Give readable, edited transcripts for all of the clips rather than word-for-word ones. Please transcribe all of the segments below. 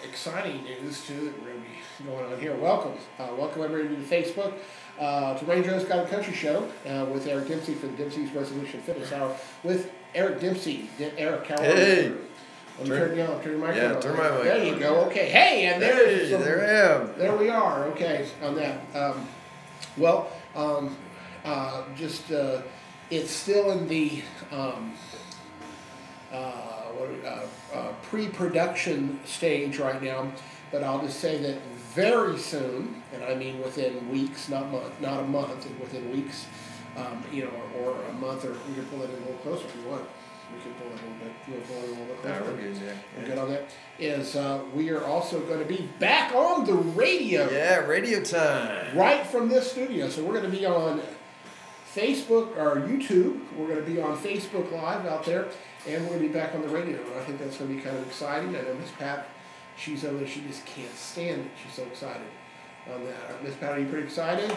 exciting news too that we're going to be going on here. Welcome everybody to Facebook, to Range Road's Got a Country Show with Eric Dempsey for the Dempsey's Resolution Fitness Hour with Eric Dempsey. Eric, how are you? Hey. Turn your microphone on. Yeah, turn my mic. There you go. Okay. Hey, and there I am. There we are. Okay, on that. It's still in the pre-production stage right now, but I'll just say that very soon, and I mean within weeks, not a month, and within weeks, or a month, or we can pull it in a little closer if you want. We can pull it a little bit. You want to pull it a little bit closer? We're good, yeah. We're good on that. Is we are also going to be back on the radio. Yeah, radio time. Right from this studio. So we're going to be on Facebook or YouTube. We're going to be on Facebook Live out there, and we're going to be back on the radio. I think that's going to be kind of exciting. I know Miss Pat, she's over there. She just can't stand it. She's so excited on that. Miss Pat, are you pretty excited?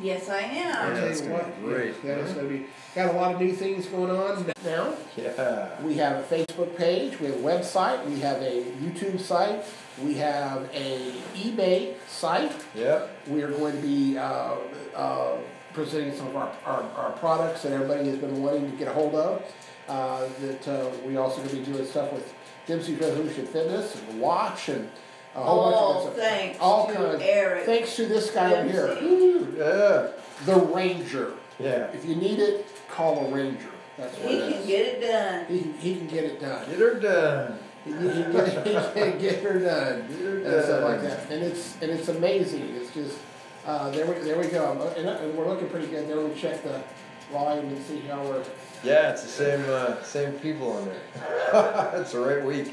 Yes, I am. I'll tell you what, great. That is going to be, got a lot of new things going on now. Yeah. We have a Facebook page, we have a website, we have a YouTube site, we have a eBay site. Yep. We are going to be presenting some of our products that everybody has been wanting to get a hold of. We also going to be doing stuff with Dempsey's Resolution Fitness and watch and a whole bunch of thanks to Eric. Thanks to this guy over here. Yeah. The Ranger. Yeah. If you need it, call a Ranger. That's what He can get it done. He can get it done. Get her done. He can get her done. And stuff like that. And it's amazing. It's just there we go. And we're looking pretty good there. We check the volume and see how we're. Yeah, it's the same people on there. It's the right week.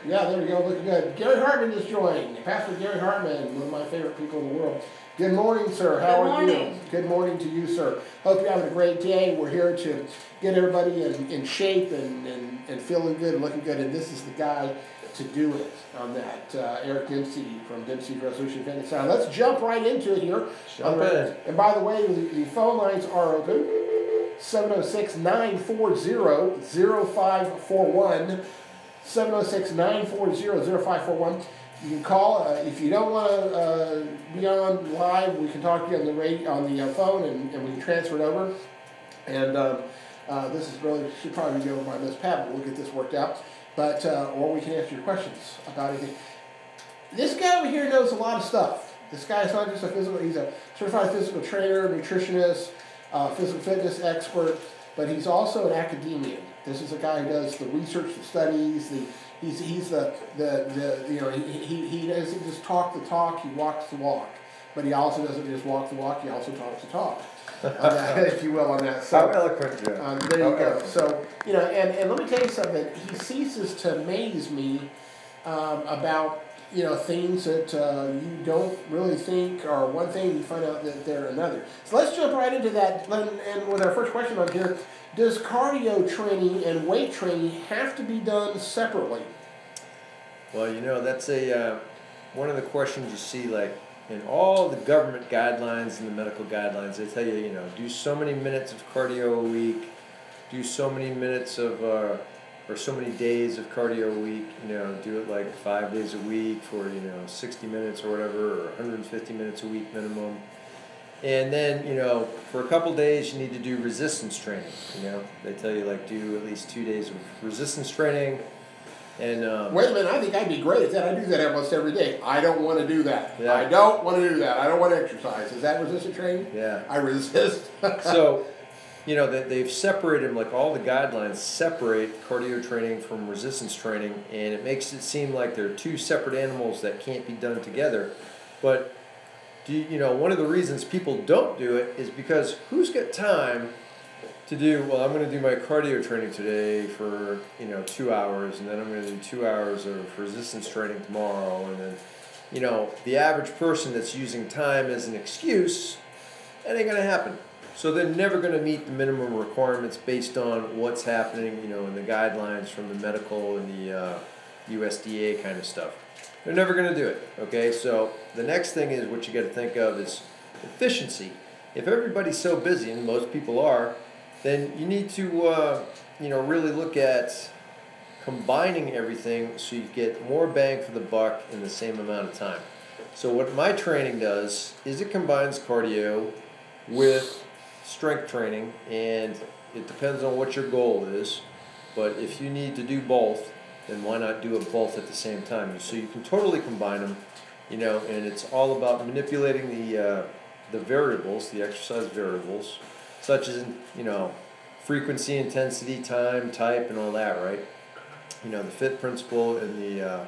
Yeah, there we go. Looking good. Gary Hartman just joined. Pastor Gary Hartman, one of my favorite people in the world. Good morning, sir. How are you? Good morning to you, sir. Hope you're having a great day. We're here to get everybody in shape and feeling good and looking good. And this is the guy to do it on that. Eric Dempsey from Dempsey's Resolution Fitness. Now, let's jump right into it here. Jump in. And by the way, the phone lines are open. 706-940-0541. 706-940-0541. You can call if you don't want to be on live. We can talk to you on the radio, on the phone, and we can transfer it over. And this is really should probably be over by Miss Pat, but we'll get this worked out. But or we can answer your questions about anything. This guy over here knows a lot of stuff. This guy is not just a physical; he's a certified physical trainer, nutritionist, physical fitness expert, but he's also an academician. This is a guy who does the research, the studies, He's the he doesn't just talk the talk, he walks the walk. But he also doesn't just walk the walk, he also talks the talk. If you will, on that. So, how eloquent, Joe. There you go. So, and let me tell you something. He ceases to amaze me about, things that you don't really think are one thing, you find out that they're another. So let's jump right into that. And with our first question on here, does cardio training and weight training have to be done separately? Well, that's one of the questions you see, like, in all the government guidelines and the medical guidelines. They tell you, do so many minutes of cardio a week, do so many minutes of, or so many days of cardio a week, do it like 5 days a week for, 60 minutes or whatever, or 150 minutes a week minimum. And then, for a couple days you need to do resistance training. They tell you, like, do at least 2 days of resistance training. And wait a minute, I think I'd be great at that. I do that almost every day. I don't want to do that. Yeah. I don't want to do that. I don't want to exercise. Is that resistance training? Yeah. I resist. So, they've separated them, like all the guidelines separate cardio training from resistance training, and it makes it seem like they're two separate animals that can't be done together. But one of the reasons people don't do it is because who's got time to do, well, I'm going to do my cardio training today for, 2 hours, and then I'm going to do 2 hours of resistance training tomorrow, and then, the average person that's using time as an excuse, that ain't going to happen. So they're never going to meet the minimum requirements based on what's happening, in the guidelines from the medical and the USDA kind of stuff. They're never going to do it, okay? So the next thing is what you got to think of is efficiency. If everybody's so busy, and most people are, then you need to, really look at combining everything so you get more bang for the buck in the same amount of time. So what my training does is it combines cardio with strength training, and it depends on what your goal is. But if you need to do both, then why not do it both at the same time? So you can totally combine them, and it's all about manipulating the variables, the exercise variables, such as frequency, intensity, time, type, and all that, right? The FIT principle and the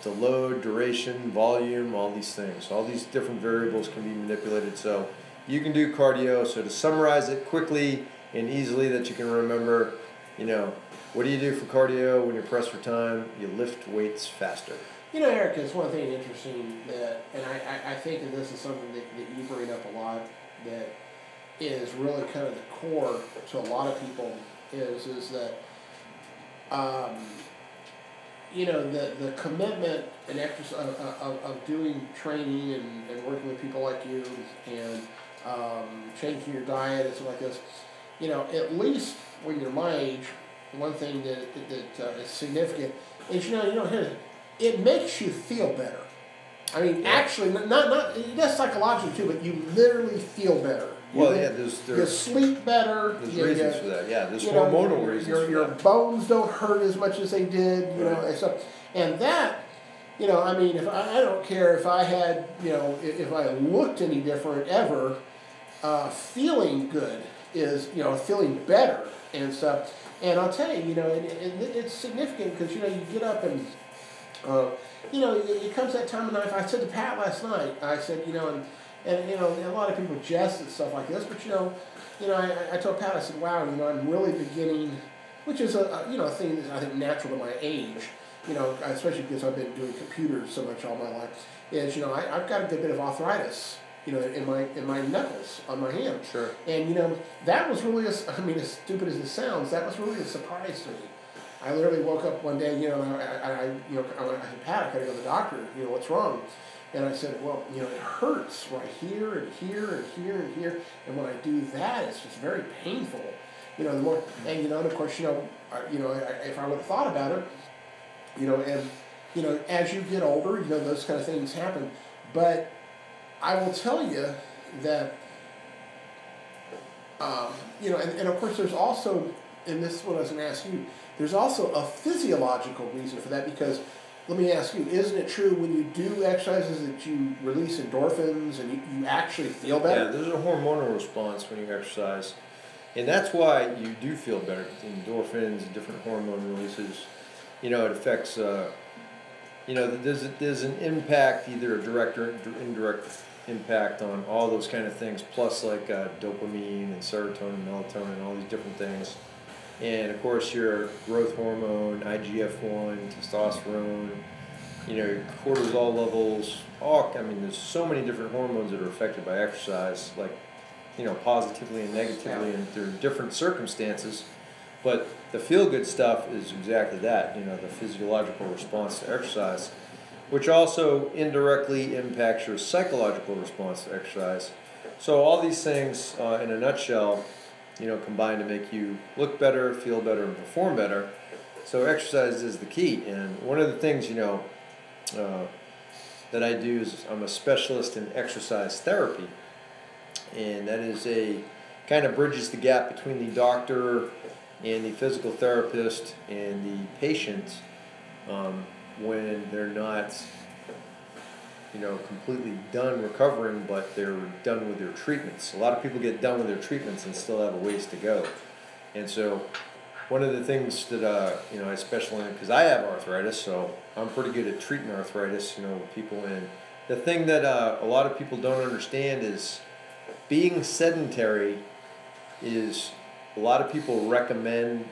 load, duration, volume, all these things. All these different variables can be manipulated. So you can do cardio. So to summarize it quickly and easily that you can remember, what do you do for cardio when you're pressed for time? You lift weights faster. Eric, it's one thing interesting that, and I think that this is something that you bring up a lot, that is really kind of the core to a lot of people is that the commitment and exercise of doing training and working with people like you and changing your diet and stuff like this. At least when you're my age, one thing that is significant is it makes you feel better. I mean, actually, not it does psychologically too, but you literally feel better. You sleep better. There's reasons for that. Yeah, there's hormonal reasons. Your bones don't hurt as much as they did. And stuff. And that, I mean, if I don't care if I had, if I looked any different ever, feeling good is, feeling better and stuff. And I'll tell you, it's significant because you get up and. It comes that time of night. I said to Pat last night, I said, and a lot of people jest at stuff like this, but I told Pat, I said, wow, I'm really beginning, which is a thing that's I think natural to my age, especially because I've been doing computers so much all my life, is I've got a good bit of arthritis, in my knuckles on my hand. Sure. And that was really as stupid as it sounds, that was really a surprise to me. I literally woke up one day, and I said, Pat, I gotta go to the doctor. What's wrong? And I said, well, it hurts right here and here and here and here. And when I do that, it's just very painful. The more, and of course, if I would have thought about it, and as you get older, those kind of things happen. But I will tell you that, and of course, there's also, and this is what I was going to ask you. There's also a physiological reason for that because, let me ask you, isn't it true when you do exercises that you release endorphins and you actually feel better? Yeah, there's a hormonal response when you exercise. And that's why you do feel better. Endorphins and different hormone releases. It affects, there's an impact, either a direct or indirect impact on all those kind of things, plus like dopamine and serotonin, melatonin, all these different things. And of course your growth hormone, IGF-1, testosterone, your cortisol levels, there's so many different hormones that are affected by exercise, like, positively and negatively, and through different circumstances. But the feel-good stuff is exactly that, the physiological response to exercise, which also indirectly impacts your psychological response to exercise. So all these things, in a nutshell, combine to make you look better, feel better, and perform better. So exercise is the key. And one of the things, that I do is I'm a specialist in exercise therapy. And that is kind of bridges the gap between the doctor and the physical therapist and the patient when they're not, completely done recovering, but they're done with their treatments. A lot of people get done with their treatments and still have a ways to go. And so one of the things that, I specialize in, because I have arthritis, so I'm pretty good at treating arthritis, with people. And the thing that a lot of people don't understand is being sedentary is, a lot of people recommend,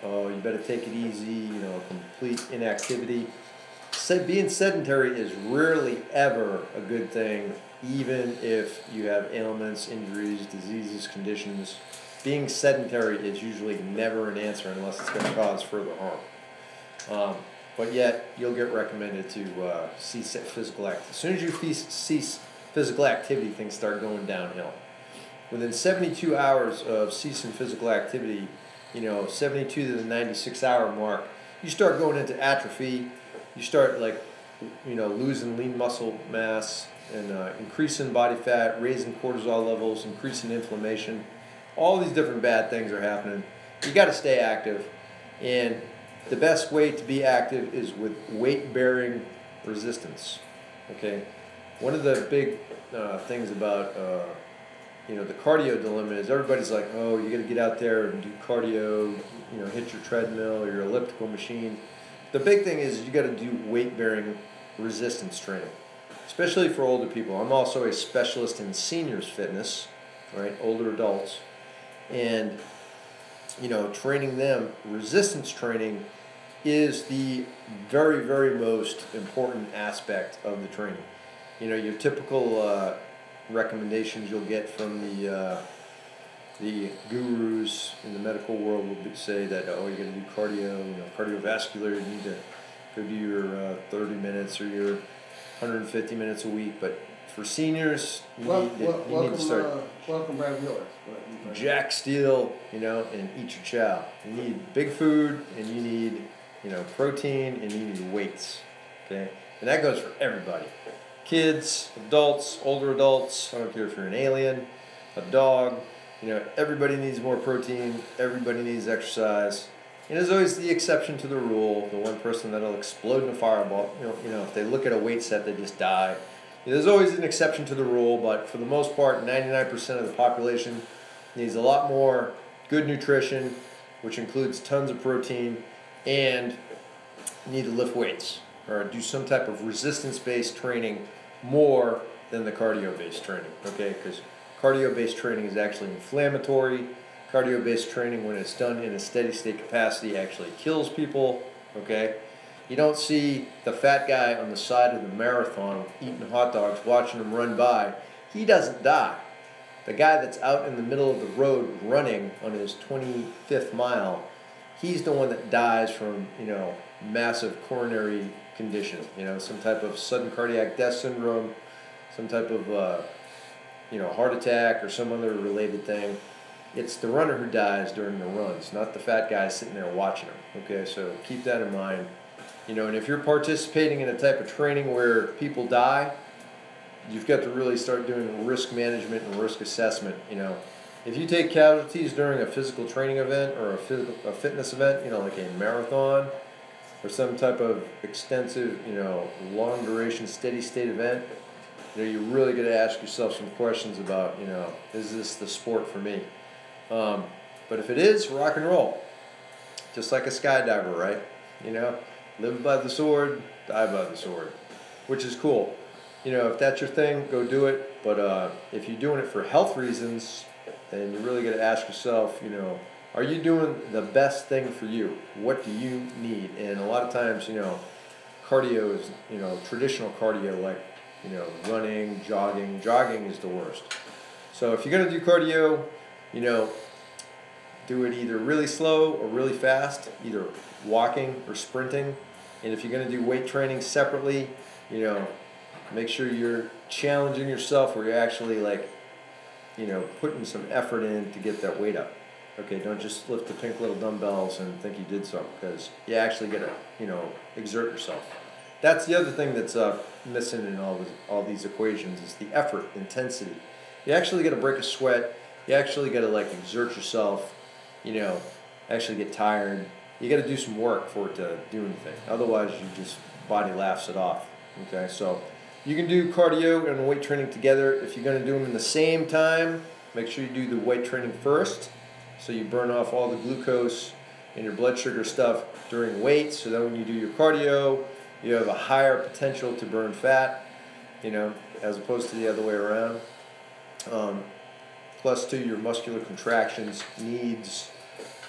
oh, you better take it easy, complete inactivity. Being sedentary is rarely ever a good thing, even if you have ailments, injuries, diseases, conditions. Being sedentary is usually never an answer unless it's going to cause further harm. But yet, you'll get recommended to cease physical activity. As soon as you cease physical activity, things start going downhill. Within 72 hours of ceasing physical activity, 72 to the 96-hour mark, you start going into atrophy, you start like, losing lean muscle mass and increasing body fat, raising cortisol levels, increasing inflammation. All these different bad things are happening. You got to stay active, and the best way to be active is with weight-bearing resistance. Okay, one of the big things about the cardio dilemma is everybody's like, oh, you got to get out there and do cardio, hit your treadmill or your elliptical machine. The big thing is you got to do weight-bearing resistance training, especially for older people. I'm also a specialist in seniors fitness, right? Older adults, and training them. Resistance training is the very, very most important aspect of the training. Your typical recommendations you'll get from the gurus in the medical world will say that, oh, you're going to do cardio, cardiovascular, you need to go do your 30 minutes or your 150 minutes a week. But for seniors, you need to start. Welcome, Brad Wheeler. Jack Steele, and eat your chow. You need big food, and you need, protein, and you need weights. Okay, and that goes for everybody. Kids, adults, older adults. I don't care if you're an alien, a dog. Everybody needs more protein. Everybody needs exercise. And there's always the exception to the rule. The one person that'll explode in a fireball. If they look at a weight set, they just die. There's always an exception to the rule, but for the most part, 99% of the population needs a lot more good nutrition, which includes tons of protein, and need to lift weights or do some type of resistance-based training more than the cardio-based training, okay? Because cardio-based training is actually inflammatory. Cardio-based training, when it's done in a steady-state capacity, actually kills people, okay? You don't see the fat guy on the side of the marathon eating hot dogs, watching them run by. He doesn't die. The guy that's out in the middle of the road running on his 25th mile, he's the one that dies from, massive coronary condition, some type of sudden cardiac death syndrome, some type of, heart attack or some other related thing. It's the runner who dies during the runs, not the fat guy sitting there watching them. Okay, so keep that in mind. And if you're participating in a type of training where people die, you've got to really start doing risk management and risk assessment. If you take casualties during a physical training event or a fitness event, like a marathon or some type of extensive, long duration, steady state event, you really got to ask yourself some questions about, is this the sport for me? But if it is, rock and roll. Just like a skydiver, right? Live by the sword, die by the sword, which is cool. If that's your thing, go do it. But if you're doing it for health reasons, then you really got to ask yourself, are you doing the best thing for you? What do you need? And a lot of times, cardio is, traditional cardio, like, running, jogging. Jogging is the worst. So if you're going to do cardio, do it either really slow or really fast, either walking or sprinting. And if you're going to do weight training separately, make sure you're challenging yourself where you're actually putting some effort in to get that weight up. Okay, don't just lift the pink little dumbbells and think you did something, because you actually got to, exert yourself. That's the other thing that's missing in all these equations is the effort, intensity. You actually got to break a sweat. You actually got to exert yourself. Actually get tired. You got to do some work for it to do anything. Otherwise, body laughs it off. Okay, so you can do cardio and weight training together. If you're going to do them in the same time, make sure you do the weight training first, so you burn off all the glucose and your blood sugar stuff during weight. So then when you do your cardio, you have a higher potential to burn fat, as opposed to the other way around. Plus, too, your muscular contractions needs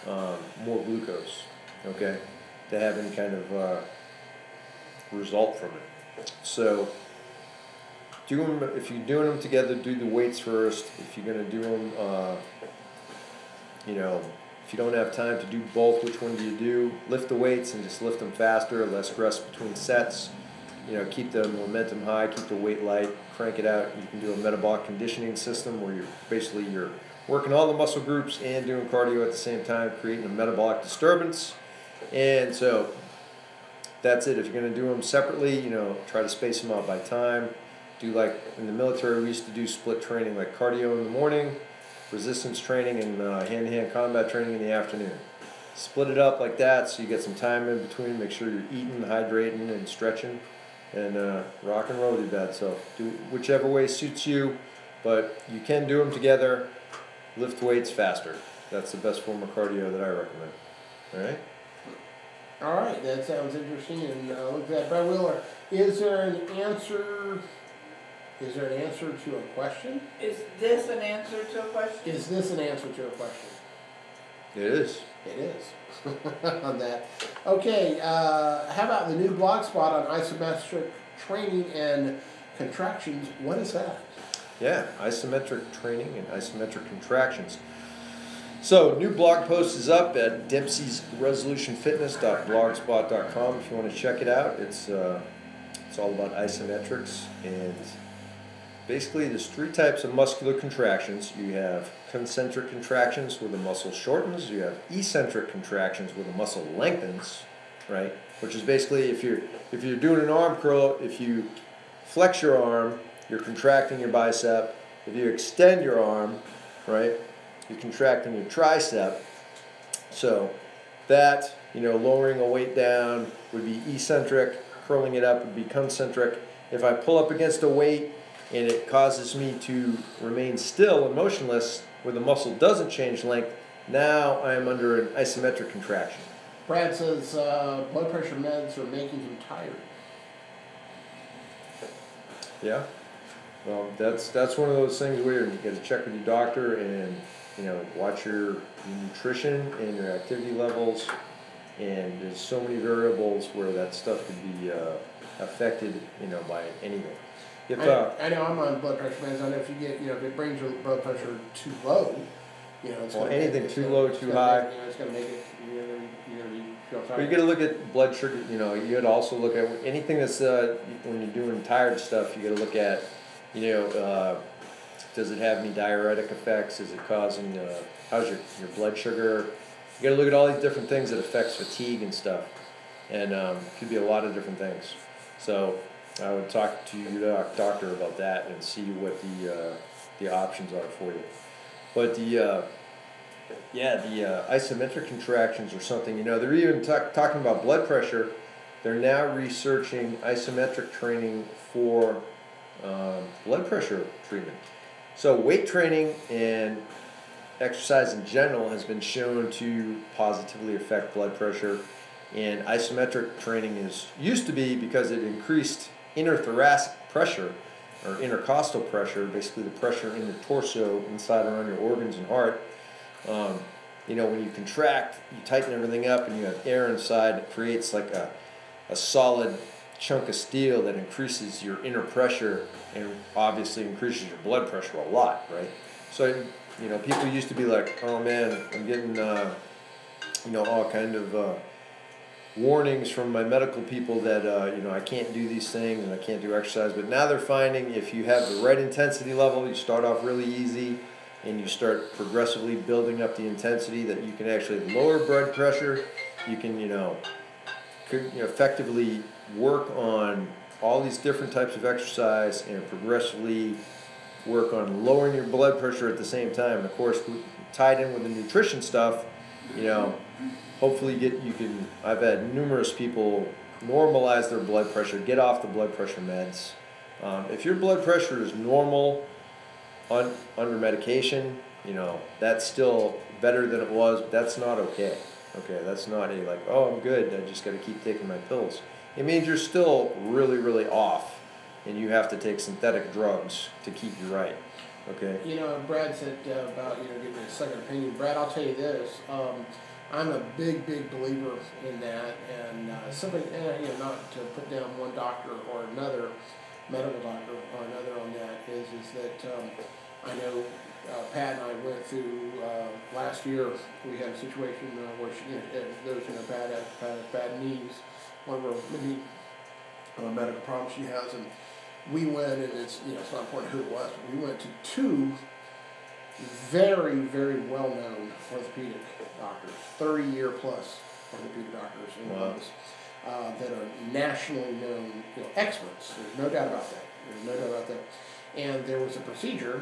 more glucose, okay, to have any kind of result from it. So, if you're doing them together, do the weights first. If you're going to do them, if you don't have time to do both, which one do you do? Lift the weights and just lift them faster, less rest between sets. Keep the momentum high, keep the weight light, crank it out. You can do a metabolic conditioning system where you're working all the muscle groups and doing cardio at the same time, creating a metabolic disturbance. And so that's it. If you're going to do them separately, try to space them out by time. Do like in the military, we used to do split training, like cardio in the morning, resistance training, and hand-to-hand combat training in the afternoon. Split it up like that so you get some time in between. Make sure you're eating, hydrating, and stretching, and rock and roll with your bed. So do whichever way suits you, but you can do them together. Lift weights faster. That's the best form of cardio that I recommend. All right? All right, that sounds interesting. And look at that, Brad Wheeler. Is there an answer to a question? Is this an answer to a question? Is this an answer to a question? It is. It is. On that. Okay, how about the new blog spot on isometric training and contractions? What is that? Yeah, isometric training and isometric contractions. So, new blog post is up at dempseysresolutionfitness.blogspot.com if you want to check it out. It's all about isometrics, and basically there's 3 types of muscular contractions. You have concentric contractions where the muscle shortens. You have eccentric contractions where the muscle lengthens, right? Which is basically if you're doing an arm curl, if you flex your arm, you're contracting your bicep. If you extend your arm, right, you're contracting your tricep. So that, lowering a weight down would be eccentric, curling it up would be concentric. If I pull up against a weight and it causes me to remain still and motionless where the muscle doesn't change length, now I am under an isometric contraction. Brad says blood pressure meds are making him tired. Yeah. Well, that's one of those things where you got to check with your doctor and watch your nutrition and your activity levels, and there's so many variables where that stuff could be affected by anything. If I know I'm on blood pressure meds. I know if you get if it brings your blood pressure too low, it's anything too low, too high, it's going to make it you're going to feel tired. But you got to look at blood sugar. You got to also look at anything that's when you're doing tired stuff. You got to look at does it have any diuretic effects? Is it causing how's your blood sugar? You got to look at all these different things that affects fatigue and stuff, and it could be a lot of different things. So I would talk to your doctor about that and see what the options are for you. But the isometric contractions or something. They're even talking about blood pressure. They're now researching isometric training for blood pressure treatment. So weight training and exercise in general has been shown to positively affect blood pressure, and isometric training used to be because it increased interthoracic pressure or intercostal pressure, basically the pressure in the torso inside around your organs and heart. When you contract, you tighten everything up and you have air inside, it creates like a solid chunk of steel that increases your inner pressure and obviously increases your blood pressure a lot, right? So, people used to be like, oh man, I'm getting, all kind of warnings from my medical people that, I can't do these things and I can't do exercise. But now they're finding if you have the right intensity level, you start off really easy and you start progressively building up the intensity, that you can actually lower blood pressure. You can, effectively work on all these different types of exercise and progressively work on lowering your blood pressure at the same time. And of course, tied in with the nutrition stuff, hopefully I've had numerous people normalize their blood pressure, get off the blood pressure meds. If your blood pressure is normal under medication, that's still better than it was, but that's not okay. Okay, that's not I'm good, I just got to keep taking my pills. It means you're still really, really off, and you have to take synthetic drugs to keep you right. Okay. Brad said about getting a second opinion. Brad, I'll tell you this. I'm a big believer in that, and something not to put down one doctor or another, medical doctor or another on that is that I know Pat and I went through last year. We had a situation where those Pat has bad knees. One of her many medical problems she has, and we went, and it's not important who it was, but we went to 2 very well-known orthopedic doctors, 30-year plus orthopedic doctors in Wow. Columbus that are nationally known, experts. There's no doubt about that. There's no doubt about that. And there was a procedure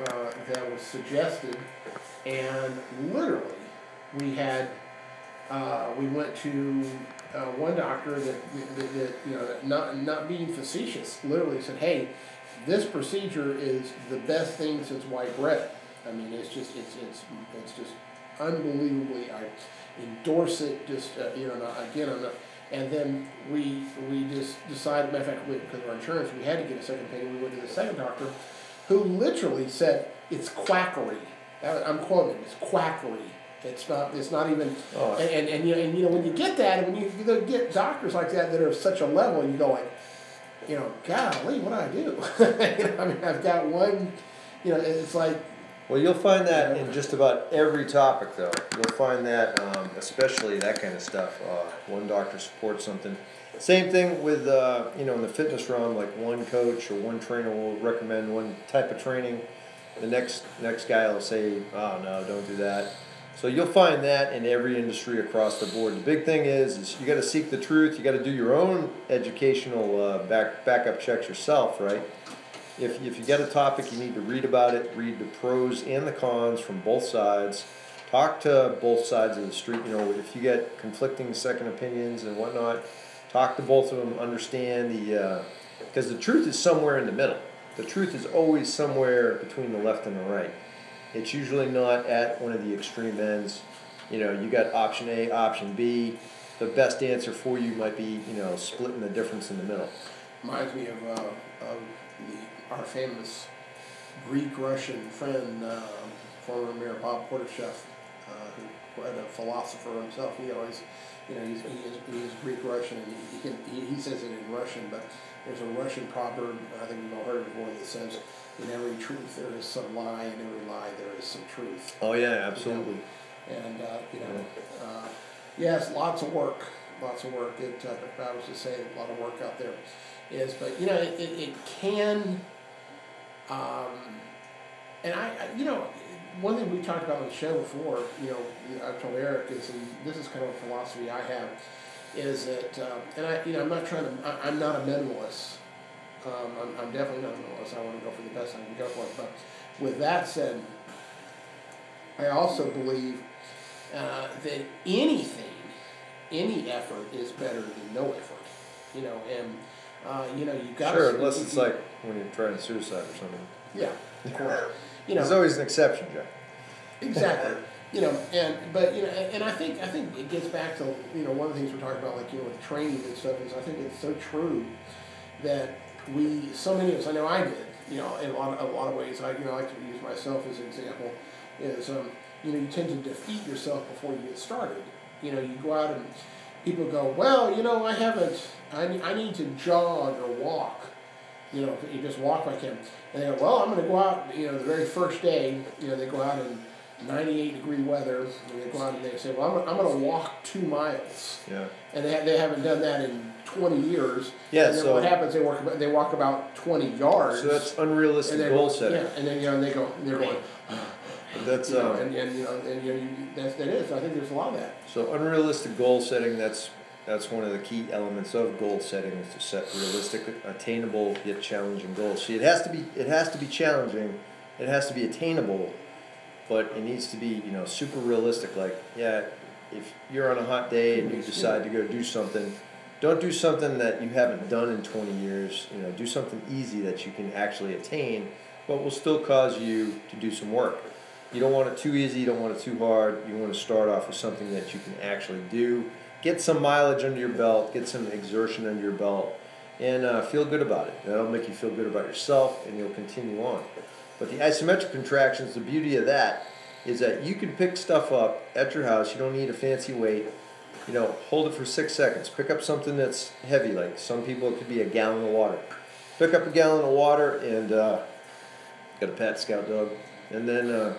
that was suggested, and literally, we had we went to one doctor that not being facetious, literally said, "Hey, this procedure is the best thing since white bread." I mean, it's just unbelievably. I endorse it. Just again, I'm not. And then we just decided, matter of fact, because of our insurance, we had to get a second opinion. We went to the second doctor, who literally said it's quackery. I'm quoting, it's quackery. It's not even. Oh. And when you get that, and when you get doctors like that are such a level, you go like, golly, what do I do? I mean, I've got one. It's like. Well, you'll find that in just about every topic, though. You'll find that, especially that kind of stuff. One doctor supports something. Same thing with, in the fitness realm, like one coach or one trainer will recommend one type of training. The next guy will say, "Oh no, don't do that." So you'll find that in every industry across the board. The big thing is you got to seek the truth. You got to do your own educational backup checks yourself, right? If you get a topic, you need to read about it, read the pros and the cons from both sides, talk to both sides of the street. If you get conflicting second opinions and whatnot, talk to both of them, understand because the truth is somewhere in the middle. The truth is always somewhere between the left and the right. It's usually not at one of the extreme ends. You got option A, option B. The best answer for you might be, splitting the difference in the middle. Reminds me of our famous Greek-Russian friend, former Mayor Bob Portashev, who was a philosopher himself. He always, he's Greek-Russian, and he says it in Russian, but there's a Russian proverb, I think we've all heard it before, that says, "In every truth there is some lie, in every lie there is some truth." Oh yeah, absolutely. And yes, lots of work. I was just saying, a lot of work out there is, but it can. And one thing we talked about on the show before, I told Eric is, and this is kind of a philosophy I have, is that, I'm not I'm not a minimalist. I'm definitely not a minimalist. I want to go for the best I can go for. But with that said, I also believe that any effort is better than no effort. You got to. Sure, unless it's like when you're trying suicide or something. Yeah, of course. There's always an exception, Jack. Exactly. And I think it gets back to one of the things we're talking about, like with training and stuff, is I think it's so true that so many of us, I know I did, in a lot of ways. I like to use myself as an example. Is you tend to defeat yourself before you get started. You go out and people go, well, I haven't. I need to jog or walk. You just walk like him. And they go, well, I'm going to go out, the very first day, they go out in 98-degree weather, and they go out and they say, well, I'm going to walk 2 miles. Yeah. And they haven't done that in 20 years. Yeah, and then so what happens, they walk about 20 yards. So that's unrealistic goal setting. Yeah, and then, they're going, that's, that is. I think there's a lot of that. So unrealistic goal setting, that's one of the key elements of goal setting, is to set realistic, attainable, yet challenging goals. See, it has to be challenging, it has to be attainable, but it needs to be, super realistic. Like, if you're on a hot day and you decide to go do something, don't do something that you haven't done in 20 years. Do something easy that you can actually attain, but will still cause you to do some work. You don't want it too easy, you don't want it too hard. You want to start off with something that you can actually do. Get some mileage under your belt, get some exertion under your belt, and feel good about it. That'll make you feel good about yourself, and you'll continue on. But the isometric contractions, the beauty of that is that you can pick stuff up at your house. You don't need a fancy weight. Hold it for 6 seconds. Pick up something that's heavy, like some people it could be a gallon of water. Pick up a gallon of water and got a Pat Scout dog, and then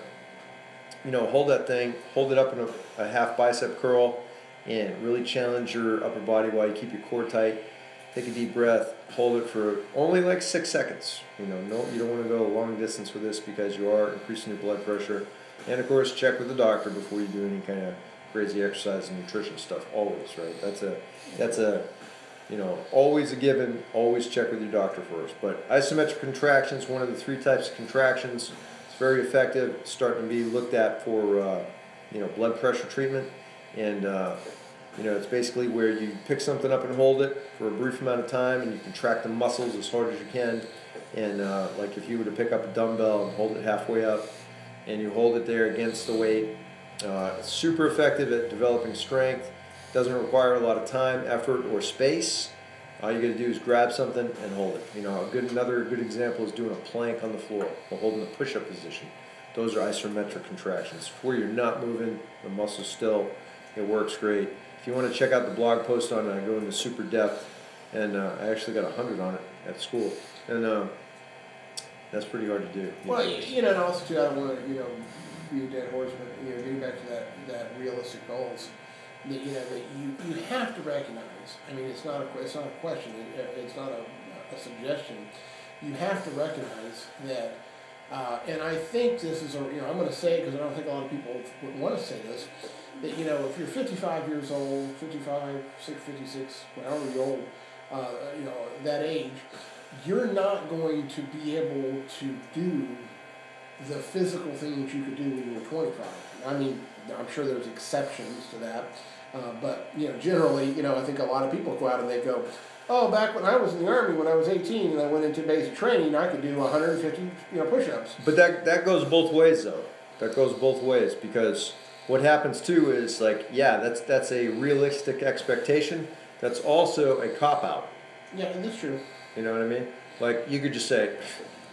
hold that thing, hold it up in a half bicep curl, and really challenge your upper body while you keep your core tight. Take a deep breath, hold it for only like 6 seconds. You don't want to go a long distance with this because you are increasing your blood pressure. And of course, check with the doctor before you do any kind of crazy exercise and nutrition stuff always, right? That's a always a given. Always check with your doctor first. But isometric contractions, one of the 3 types of contractions, it's very effective. It's starting to be looked at for blood pressure treatment, and it's basically where you pick something up and hold it for a brief amount of time, and you contract the muscles as hard as you can. And like if you were to pick up a dumbbell and hold it halfway up, and you hold it there against the weight, it's super effective at developing strength. Doesn't require a lot of time, effort, or space. All you got to do is grab something and hold it. Another good example is doing a plank on the floor or holding the push-up position. Those are isometric contractions where you're not moving, the muscle's still. It works great. If you want to check out the blog post on it, I go into super depth, and I actually got 100 on it at school, and that's pretty hard to do. Well, and also too, I don't want to, be a dead horse, but getting back to that realistic goals, that you have to recognize. I mean, it's not a question. It's not a suggestion. You have to recognize that, and I think this is I'm going to say it because I don't think a lot of people would want to say this. That if you're 55 years old, 55, 56, whatever you're old, that age, you're not going to be able to do the physical things you could do when you were 25. I mean, I'm sure there's exceptions to that, but generally, I think a lot of people go out and they go, oh, back when I was in the Army, when I was 18 and I went into basic training, I could do 150 push-ups. But that goes both ways, though. That goes both ways, because what happens too is that's a realistic expectation. That's also a cop-out. Yeah, that's true. You know what I mean? Like, you could just say,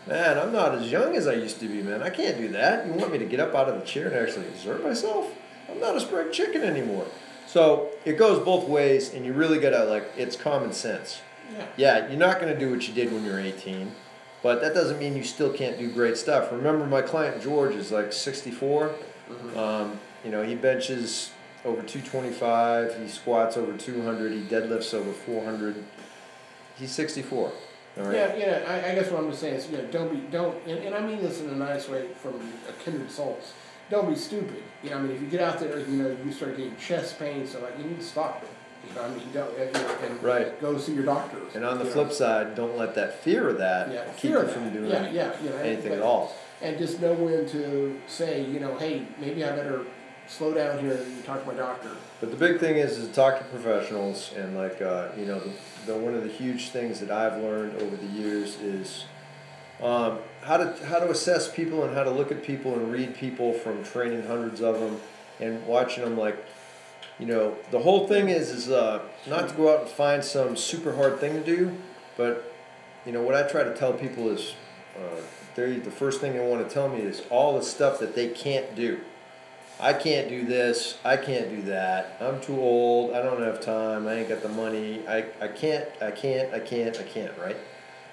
man, I'm not as young as I used to be, man. I can't do that. You want me to get up out of the chair and actually exert myself? I'm not a spring chicken anymore. So it goes both ways, and you really got to, it's common sense. Yeah, you're not going to do what you did when you were 18, but that doesn't mean you still can't do great stuff. Remember, my client George is 64. Mm-hmm. He benches over 225, he squats over 200, he deadlifts over 400. He's 64. All right? Yeah. I guess what I'm just saying is, and I mean this in a nice way from a kindred soul. Don't be stupid. If you get out there, you start getting chest pain, so you need to stop. And right. Go see your doctor. And on the flip side, don't let that fear of that keep you from doing anything at all. And just know when to say, hey, maybe I better slow down here and talk to my doctor. But the big thing is talk to professionals, and one of the huge things that I've learned over the years is how to assess people and how to look at people and read people from training hundreds of them and watching them. The whole thing is not to go out and find some super hard thing to do, but what I try to tell people is the first thing they want to tell me is all the stuff that they can't do. I can't do this, I can't do that, I'm too old, I don't have time, I ain't got the money, I can't, right?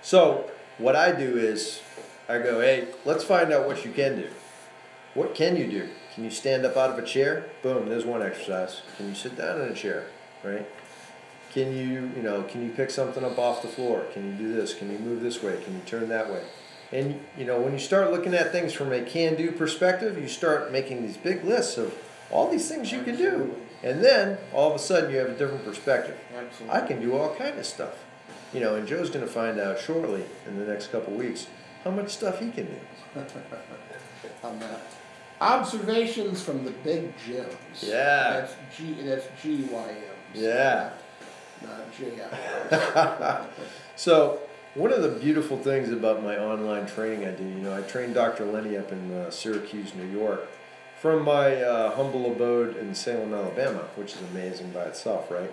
So what I do is I go, hey, let's find out what you can do. What can you do? Can you stand up out of a chair? Boom, there's one exercise. Can you sit down in a chair, right? Can you pick something up off the floor? Can you do this? Can you move this way? Can you turn that way? And, when you start looking at things from a can-do perspective, you start making these big lists of all these things you can do. And then, all of a sudden, you have a different perspective. Absolutely. I can do all kind of stuff. And Joe's going to find out shortly, in the next couple of weeks, how much stuff he can do. On that. Observations from the big gyms. Yeah. That's GYM. Yeah. Not GI. So, one of the beautiful things about my online training I do, I trained Dr. Lenny up in Syracuse, New York, from my humble abode in Salem, Alabama, which is amazing by itself, right?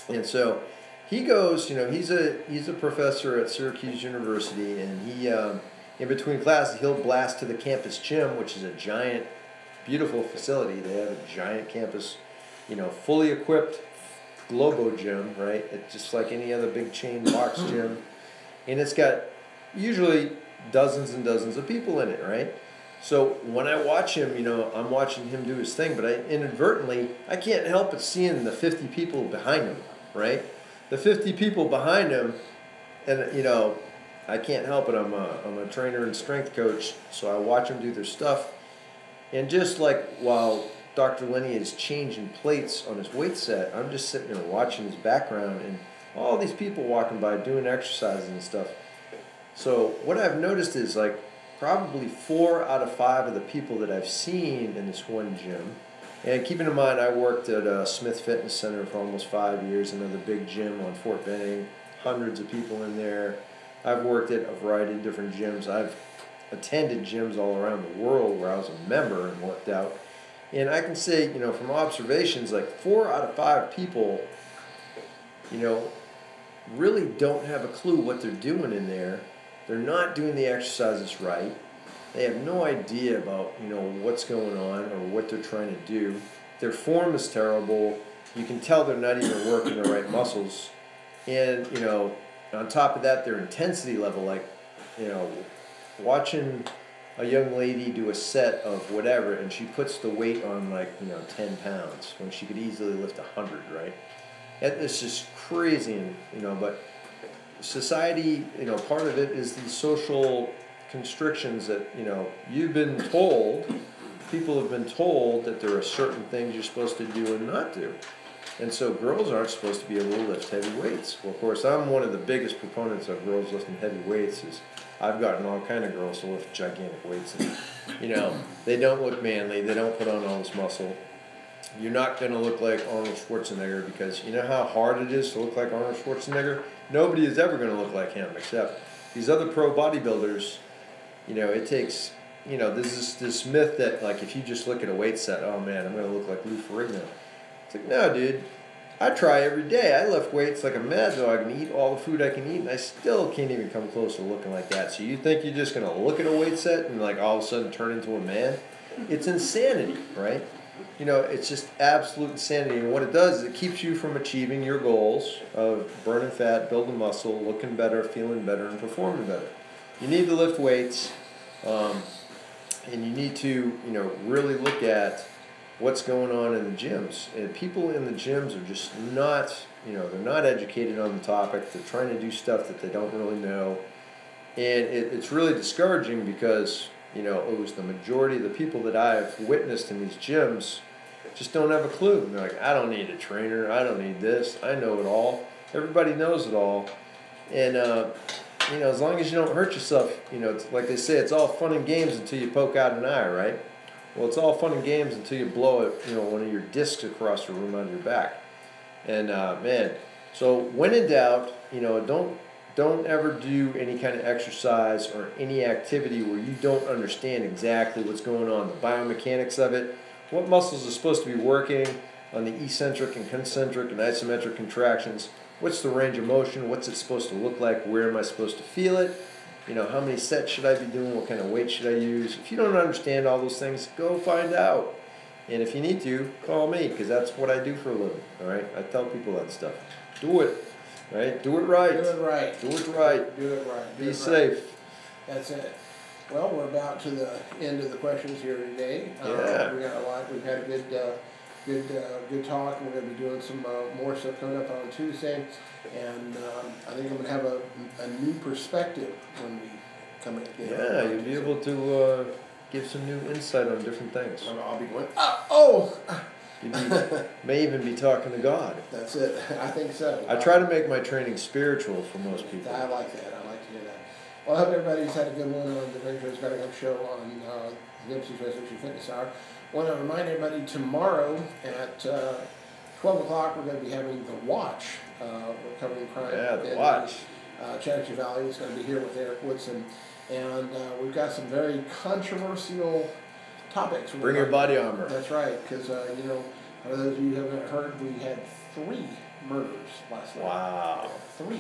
And so he goes, he's a professor at Syracuse University, and he, in between classes, he'll blast to the campus gym, which is a giant, beautiful facility. They have a giant campus, fully equipped globo gym, right? It's just like any other big chain box gym. And it's got usually dozens and dozens of people in it, right? So when I watch him, I'm watching him do his thing, but I can't help but seeing the 50 people behind him, right? The 50 people behind him, and I can't help it. I'm a trainer and strength coach, so I watch them do their stuff. And just while Dr. Lenny is changing plates on his weight set, I'm just sitting there watching his background and all these people walking by doing exercises and stuff. So what I've noticed is like probably 4 out of 5 of the people that I've seen in this one gym, and keeping in mind I worked at Smith Fitness Center for almost 5 years, another big gym on Fort Benning, hundreds of people in there. I've worked at a variety of different gyms. I've attended gyms all around the world where I was a member and worked out. And I can say, you know, from observations, like 4 out of 5 people, you know, really don't have a clue what they're doing in there. They're not doing the exercises right. They have no idea about, you know, what's going on or what they're trying to do. Their form is terrible. You can tell they're not even working the right muscles. And, you know, on top of that, their intensity level, like, you know, watching a young lady do a set of whatever, and she puts the weight on like, you know, 10 pounds when she could easily lift 100, right? It's just crazy, and, you know, but society, you know, part of it is these social constrictions that, you know, you've been told, people have been told that there are certain things you're supposed to do and not do. And so girls aren't supposed to be able to lift heavy weights. Well, of course, I'm one of the biggest proponents of girls lifting heavy weights. Is I've gotten all kind of girls to lift gigantic weights, and, you know, they don't look manly, they don't put on all this muscle. You're not going to look like Arnold Schwarzenegger, because you know how hard it is to look like Arnold Schwarzenegger? Nobody is ever going to look like him, except these other pro bodybuilders. You know, it takes, you know, there's this myth that, like, if you just look at a weight set, oh man, I'm going to look like Lou Ferrigno. It's like, no, dude. I try every day. I lift weights like a mad dog and eat all the food I can eat, and I still can't even come close to looking like that. So you think you're just going to look at a weight set and, like, all of a sudden turn into a man? It's insanity, right? You know, it's just absolute insanity. And what it does is it keeps you from achieving your goals of burning fat, building muscle, looking better, feeling better, and performing better. You need to lift weights, and you need to, you know, really look at what's going on in the gyms. And people in the gyms are just not, you know, they're not educated on the topic. They're trying to do stuff that they don't really know. And it's really discouraging, because, you know, it was the majority of the people that I've witnessed in these gyms just don't have a clue. They're like, I don't need a trainer. I don't need this. I know it all. Everybody knows it all. And, you know, as long as you don't hurt yourself, you know, it's like they say, it's all fun and games until you poke out an eye, right? Well, it's all fun and games until you blow it, you know, one of your discs across the room on your back. And, man, so when in doubt, you know, don't ever do any kind of exercise or any activity where you don't understand exactly what's going on, the biomechanics of it, what muscles are supposed to be working on the eccentric and concentric and isometric contractions, what's the range of motion, what's it supposed to look like, where am I supposed to feel it, you know, how many sets should I be doing, what kind of weight should I use. If you don't understand all those things, go find out. And if you need to, call me, because that's what I do for a living, all right? I tell people that stuff. Do it. Right? Do it right. Do it right. Do it right. Do it right. Be safe. That's it. Well, we're about to the end of the questions here today. Yeah. We got a lot. We've had a good talk. We're going to be doing some more stuff coming up on Tuesday, and I think I'm going to have a new perspective when we come in. Yeah, you'll be able to give some new insight on different things. I'll be going. You may even be talking to God. That's it. I think so. I try to make my training spiritual for most people. I like that. I like to hear that. Well, I hope everybody's had a good one on the Very Joe's Got Show on the Dempsey's Resolution Fitness Hour. I want to remind everybody tomorrow at 12 o'clock we're going to be having The Watch. We're covering crime. Yeah, The Watch. Chattahoochee Valley is going to be here with Eric Woodson. And we've got some very controversial topics. Bring your body armor. That's right, because, you know, for those of you who haven't heard, we had 3 murders last night. Wow. 3.